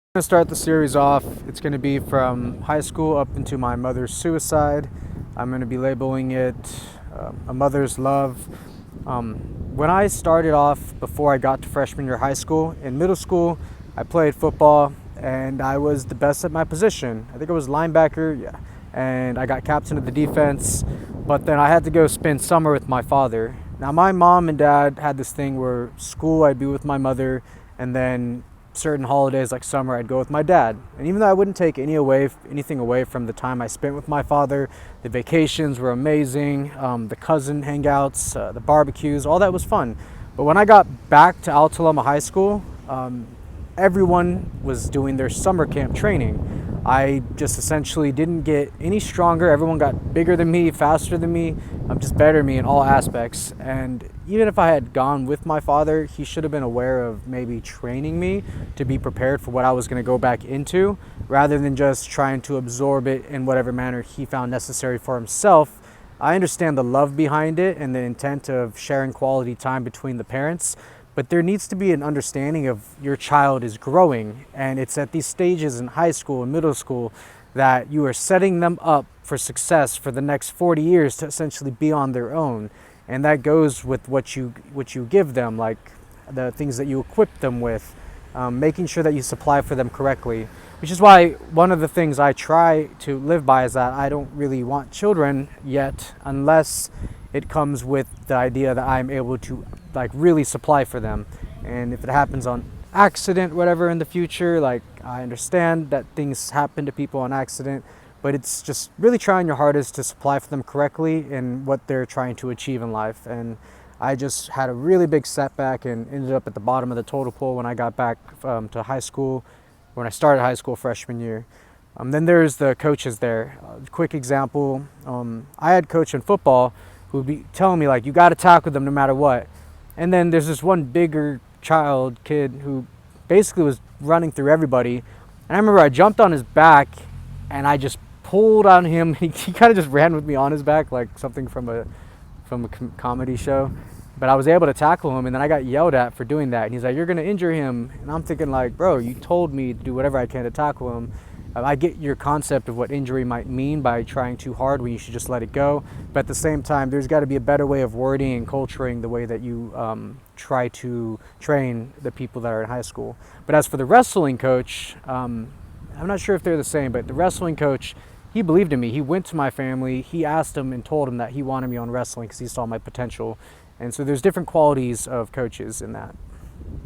I'm going to start the series off. It's going to be from high school up into my mother's suicide. I'm going to be labeling it A Mother's Love. When I started off, before I got to freshman year of high school, in middle school, I played football and I was the best at my position. I think I was linebacker, yeah. And I got captain of the defense. But then I had to go spend summer with my father. Now, my mom and dad had this thing where school, I'd be with my mother, and then certain holidays like summer, I'd go with my dad. And even though I wouldn't take anything away from the time I spent with my father, the vacations were amazing, the cousin hangouts, the barbecues, all that was fun. But when I got back to Altaloma High School, everyone was doing their summer camp training. I just essentially didn't get any stronger. Everyone got bigger than me, faster than me, just better than me in all aspects. And even if I had gone with my father, he should have been aware of maybe training me to be prepared for what I was going to go back into, rather than just trying to absorb it in whatever manner he found necessary for himself. I understand the love behind it and the intent of sharing quality time between the parents, but there needs to be an understanding of your child is growing, and it's at these stages in high school and middle school that you are setting them up for success for the next 40 years to essentially be on their own. And that goes with what you give them, like the things that you equip them with, making sure that you supply for them correctly. Which is why one of the things I try to live by is that I don't really want children yet, unless it comes with the idea that I'm able to like really supply for them. And if it happens on accident, whatever, in the future, like, I understand that things happen to people on accident, but it's just really trying your hardest to supply for them correctly in what they're trying to achieve in life. And I just had a really big setback and ended up at the bottom of the total pool when I got back to high school, when I started high school freshman year. Then there's the coaches there. Quick example, I had coach in football who would be telling me, like, you got to tackle them no matter what. And then there's this one bigger kid who basically was running through everybody. And I remember I jumped on his back and I just pulled on him. He kind of just ran with me on his back, like something from a comedy show. But I was able to tackle him, and then I got yelled at for doing that. And he's like, "You're gonna injure him." And I'm thinking, like, bro, you told me to do whatever I can to tackle him. I get your concept of what injury might mean by trying too hard when you should just let it go. But at the same time, there's got to be a better way of wording and culturing the way that you try to train the people that are in high school. But as for the wrestling coach, I'm not sure if they're the same, but the wrestling coach, he believed in me. He went to my family. He asked him and told him that he wanted me on wrestling because he saw my potential. And so there's different qualities of coaches in that.